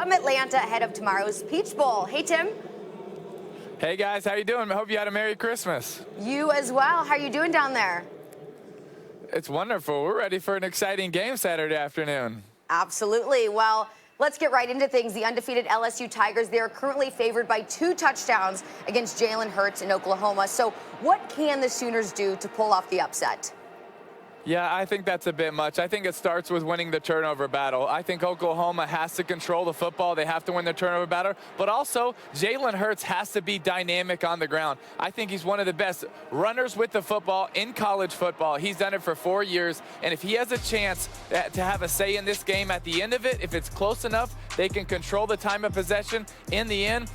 from Atlanta ahead of tomorrow's Peach Bowl. Hey, Tim. Hey, guys. How you doing? I hope you had a Merry Christmas. You as well. How are you doing down there? It's wonderful. We're ready for an exciting game Saturday afternoon. Absolutely. Well, let's get right into things. The undefeated LSU Tigers, they are currently favored by 2 touchdowns against Jalen Hurts in Oklahoma. So what can the Sooners do to pull off the upset? Yeah, I think that's a bit much. I think it starts with winning the turnover battle. I think Oklahoma has to control the football. They have to win the turnover battle. But also, Jalen Hurts has to be dynamic on the ground. I think he's one of the best runners with the football in college football. He's done it for 4 years. And if he has a chance to have a say in this game at the end of it, if it's close enough, they can control the time of possession. In the end,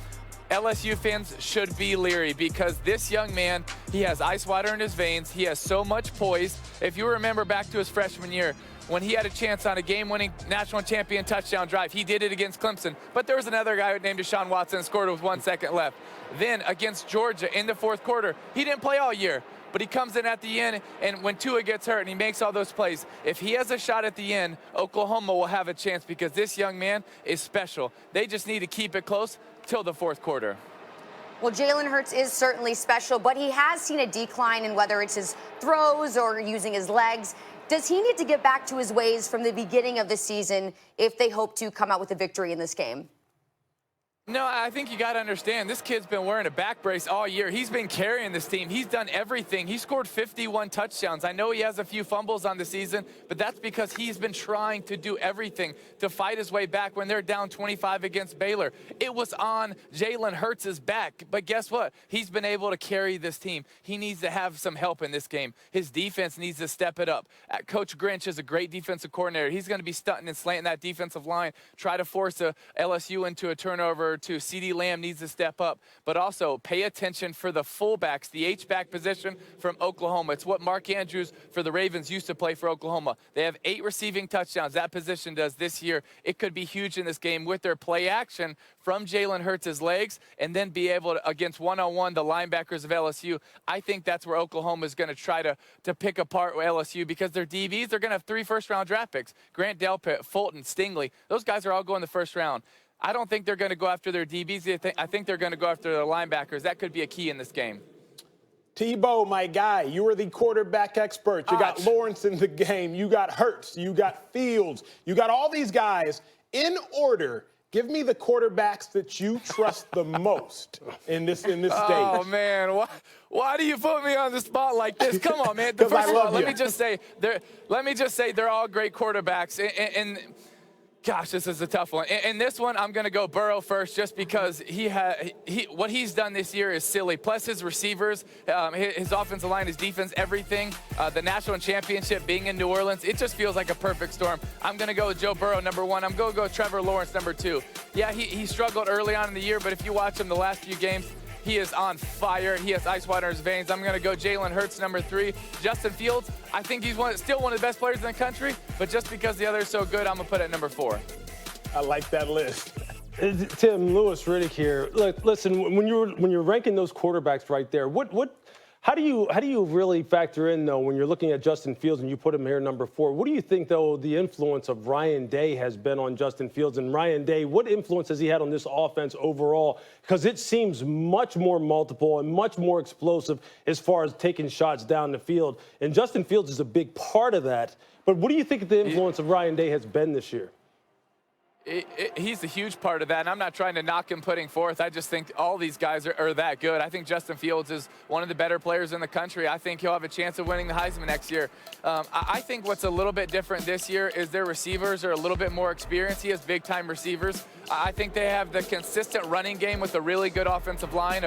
LSU fans should be leery because this young man, he has ice water in his veins. He has so much poise. If you remember back to his freshman year, when he had a chance on a game-winning national champion touchdown drive, he did it against Clemson. But there was another guy named Deshaun Watson scored with 1 second left. Then against Georgia in the fourth quarter, he didn't play all year. But he comes in at the end, and when Tua gets hurt and he makes all those plays, if he has a shot at the end, Oklahoma will have a chance because this young man is special. They just need to keep it close till the fourth quarter. Well, Jalen Hurts is certainly special, but he has seen a decline in whether it's his throws or using his legs. Does he need to get back to his ways from the beginning of the season if they hope to come out with a victory in this game? No, I think you got to understand, this kid's been wearing a back brace all year. He's been carrying this team. He's done everything. He scored 51 touchdowns. I know he has a few fumbles on the season, but that's because he's been trying to do everything to fight his way back when they're down 25 against Baylor. It was on Jalen Hurts' back, but guess what? He's been able to carry this team. He needs to have some help in this game. His defense needs to step it up. Coach Grinch is a great defensive coordinator. He's going to be stunting and slanting that defensive line, try to force a LSU into a turnover. To CeeDee Lamb needs to step up, but also pay attention for the fullbacks, the H-back position from Oklahoma. It's what Mark Andrews for the Ravens used to play for Oklahoma. They have 8 receiving touchdowns. That position does this year. It could be huge in this game with their play action from Jalen Hurts' legs and then be able to, against one-on-one, the linebackers of LSU. I think that's where Oklahoma is going to try to pick apart LSU because their DBs, they're going to have 3 first-round draft picks. Grant Delpit, Fulton, Stingley. Those guys are all going the first round. I don't think they're going to go after their DBs. I think they're going to go after their linebackers. That could be a key in this game. Tebow, my guy, you are the quarterback expert. You got Lawrence in the game. You got Hurts. You got Fields. You got all these guys in order. Give me the quarterbacks that you trust the most in this stage. Oh, man. Why do you put me on the spot like this? Come on, man. First of all, let me just say they're all great quarterbacks. And gosh, this is a tough one. In this one, I'm going to go Burrow first just because what he's done this year is silly. Plus his receivers, his offensive line, his defense, everything. The national championship being in New Orleans, it just feels like a perfect storm. I'm going to go with Joe Burrow, number 1. I'm going to go Trevor Lawrence, number 2. Yeah, he struggled early on in the year, but if you watch him the last few games, he is on fire. He has ice water in his veins. I'm going to go Jalen Hurts, number 3. Justin Fields, I think he's still one of the best players in the country, but just because the others are so good, I'm going to put it at number 4. I like that list. Tim, Lewis Riddick here. Look, listen, when you're ranking those quarterbacks right there, how do you really factor in, though, when you're looking at Justin Fields and you put him here number 4? What do you think, though, the influence of Ryan Day has been on Justin Fields? And Ryan Day, what influence has he had on this offense overall? Because it seems much more multiple and much more explosive as far as taking shots down the field. And Justin Fields is a big part of that. But what do you think the influence of Ryan Day has been this year? He's a huge part of that, and I'm not trying to knock him putting forth. I just think all these guys are that good. I think Justin Fields is one of the better players in the country. I think he'll have a chance of winning the Heisman next year. I think what's a little bit different this year is their receivers are a little bit more experienced. He has big-time receivers. I think they have the consistent running game with a really good offensive line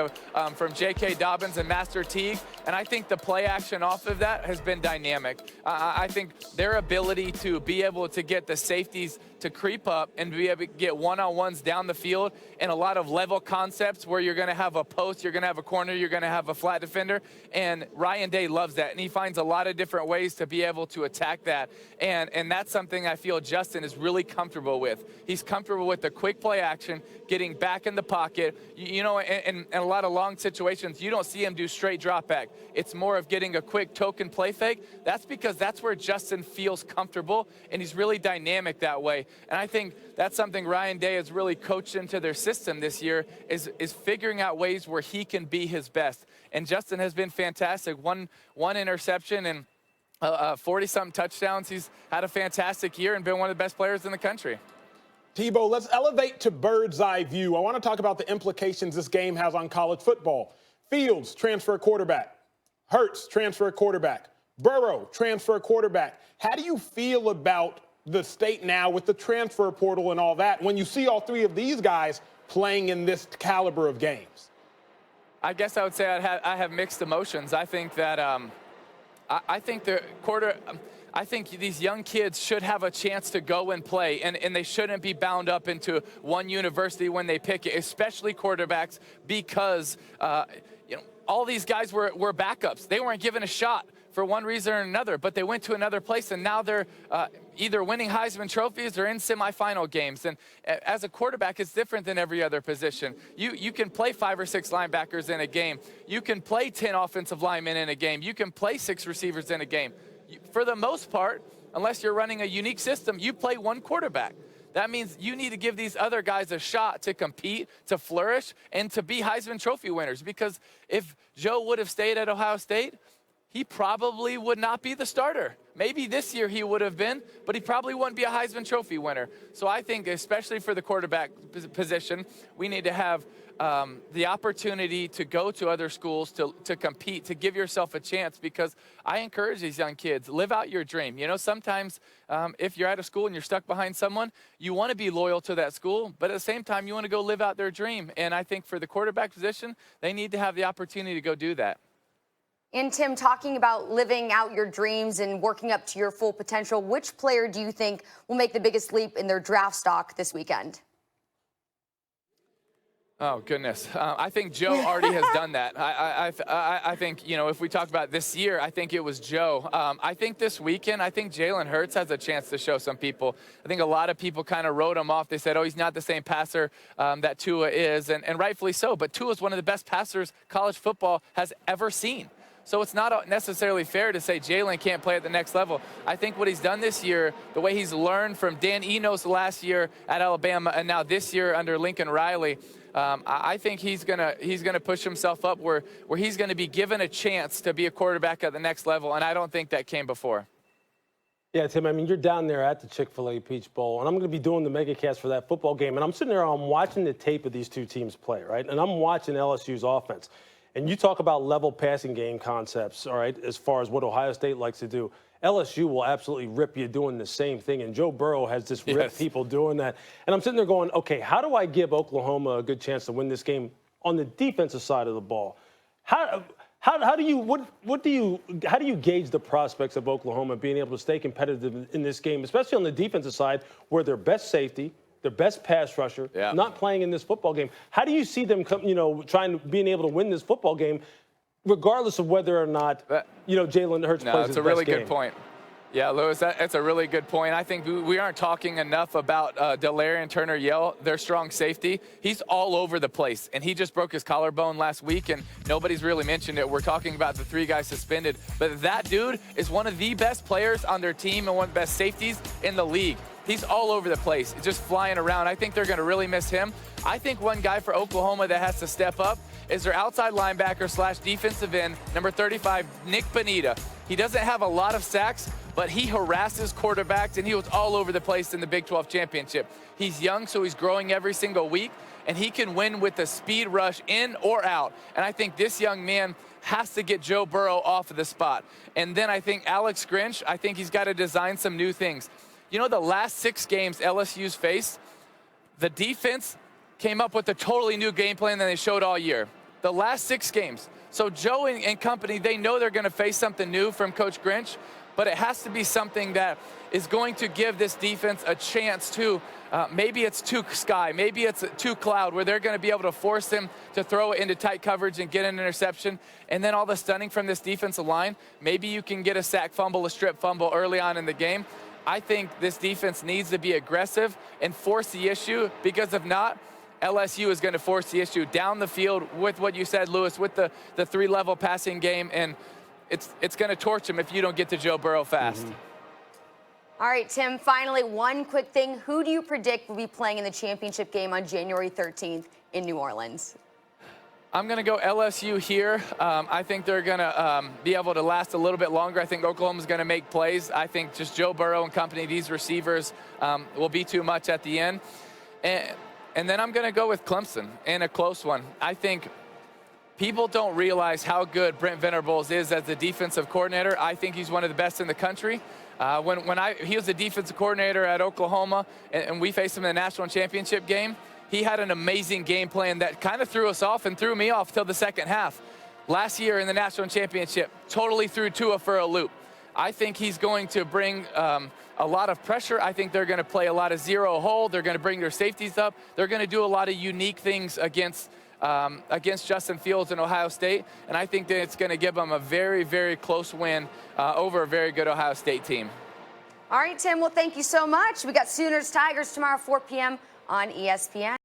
from J.K. Dobbins and Master Teague, and I think the play action off of that has been dynamic. I think their ability to be able to get the safeties to creep up and be able to get one-on-ones down the field and a lot of level concepts where you're going to have a post, you're going to have a corner, you're going to have a flat defender. And Ryan Day loves that, and he finds a lot of different ways to be able to attack that. And that's something I feel Justin is really comfortable with. He's comfortable with the quick play action, getting back in the pocket. You know, in a lot of long situations, you don't see him do straight drop back. It's more of getting a quick token play fake. That's because that's where Justin feels comfortable, and he's really dynamic that way. And I think that's something Ryan Day has really coached into their system this year is figuring out ways where he can be his best. And Justin has been fantastic. One interception and 40-something touchdowns. He's had a fantastic year and been one of the best players in the country. Tebow, let's elevate to bird's eye view. I want to talk about the implications this game has on college football. Fields, transfer quarterback. Hurts, transfer quarterback. Burrow, transfer quarterback. How do you feel about the state now with the transfer portal and all that when you see all three of these guys playing in this caliber of games? I guess I would say I have mixed emotions. I think that I think these young kids should have a chance to go and play, and they shouldn't be bound up into one university when they pick it, especially quarterbacks, because all these guys were backups. They weren't given a shot for one reason or another, but they went to another place, and now they're either winning Heisman trophies or in semifinal games. And as a quarterback, it's different than every other position. You can play 5 or 6 linebackers in a game. You can play 10 offensive linemen in a game. You can play 6 receivers in a game. For the most part, unless you're running a unique system, you play one quarterback. That means you need to give these other guys a shot to compete, to flourish, and to be Heisman Trophy winners. Because if Joe would have stayed at Ohio State, he probably would not be the starter. Maybe this year he would have been, but he probably wouldn't be a Heisman Trophy winner. So I think, especially for the quarterback position, we need to have the opportunity to go to other schools to compete, to give yourself a chance, because I encourage these young kids, live out your dream. Sometimes if you're at a school and you're stuck behind someone, you want to be loyal to that school, but at the same time, you want to go live out their dream. And I think for the quarterback position, they need to have the opportunity to go do that. And Tim, talking about living out your dreams and working up to your full potential, which player do you think will make the biggest leap in their draft stock this weekend? Oh, goodness. I think Joe already has done that. I think, if we talk about this year, I think it was Joe. I think this weekend, I think Jalen Hurts has a chance to show some people. I think a lot of people kind of wrote him off. They said, he's not the same passer that Tua is, and rightfully so. But Tua is one of the best passers college football has ever seen. So it's not necessarily fair to say Jalen can't play at the next level. I think what he's done this year, the way he's learned from Dan Enos last year at Alabama and now this year under Lincoln Riley, I think he's gonna push himself up where he's gonna be given a chance to be a quarterback at the next level, and I don't think that came before. Yeah, Tim, you're down there at the Chick-fil-A Peach Bowl, and I'm going to be doing the megacast for that football game, and I'm sitting there, I'm watching the tape of these two teams play, right? And I'm watching LSU's offense. And you talk about level passing game concepts, all right, as far as what Ohio State likes to do. LSU will absolutely rip you doing the same thing, and Joe Burrow has just ripped people doing that. And I'm sitting there going, okay, how do I give Oklahoma a good chance to win this game on the defensive side of the ball? How do you gauge the prospects of Oklahoma being able to stay competitive in this game, especially on the defensive side, where their best safety, their best pass rusher, not playing in this football game? How do you see them being able to win this football game, regardless of whether or not Jalen Hurts plays his best game? No, it's a really good point. Yeah, Lewis, that's a really good point. I think we aren't talking enough about Delarian Turner-Yell, their strong safety. He's all over the place, and he just broke his collarbone last week, and nobody's really mentioned it. We're talking about the 3 guys suspended, but that dude is one of the best players on their team and one of the best safeties in the league. He's all over the place, just flying around. I think they're going to really miss him. I think one guy for Oklahoma that has to step up is their outside linebacker / defensive end, number 35, Nick Bonita. He doesn't have a lot of sacks, but he harasses quarterbacks, and he was all over the place in the Big 12 championship. He's young, so he's growing every single week, and he can win with the speed rush in or out. And I think this young man has to get Joe Burrow off of the spot. And then I think Alex Grinch, I think he's got to design some new things. The last 6 games LSU's faced, the defense came up with a totally new game plan than they showed all year. The last 6 games. So Joe and company, they know they're going to face something new from Coach Grinch, but it has to be something that is going to give this defense a chance to, maybe it's too sky, maybe it's too cloud, where they're going to be able to force him to throw it into tight coverage and get an interception. And then all the stunning from this defensive line, maybe you can get a sack fumble, a strip fumble early on in the game. I think this defense needs to be aggressive and force the issue, because if not, LSU is going to force the issue down the field with what you said, Lewis, with the 3-level passing game, and it's going to torch him if you don't get to Joe Burrow fast. All right, Tim, finally, one quick thing. Who do you predict will be playing in the championship game on January 13th in New Orleans? I'm going to go LSU here. I think they're going to be able to last a little bit longer. I think Oklahoma's going to make plays. I think just Joe Burrow and company, these receivers, will be too much at the end. And then I'm going to go with Clemson in a close one. I think people don't realize how good Brent Venables is as the defensive coordinator. I think he's one of the best in the country. He was the defensive coordinator at Oklahoma, and we faced him in the national championship game. He had an amazing game plan that kind of threw us off and threw me off till the second half. Last year in the national championship, totally threw Tua for a loop. I think he's going to bring a lot of pressure. I think they're going to play a lot of zero hold. They're going to bring their safeties up. They're going to do a lot of unique things against Justin Fields in Ohio State, and I think that it's going to give them a very, very close win over a very good Ohio State team. All right, Tim, well, thank you so much. We got Sooners-Tigers tomorrow, 4 p.m. on ESPN.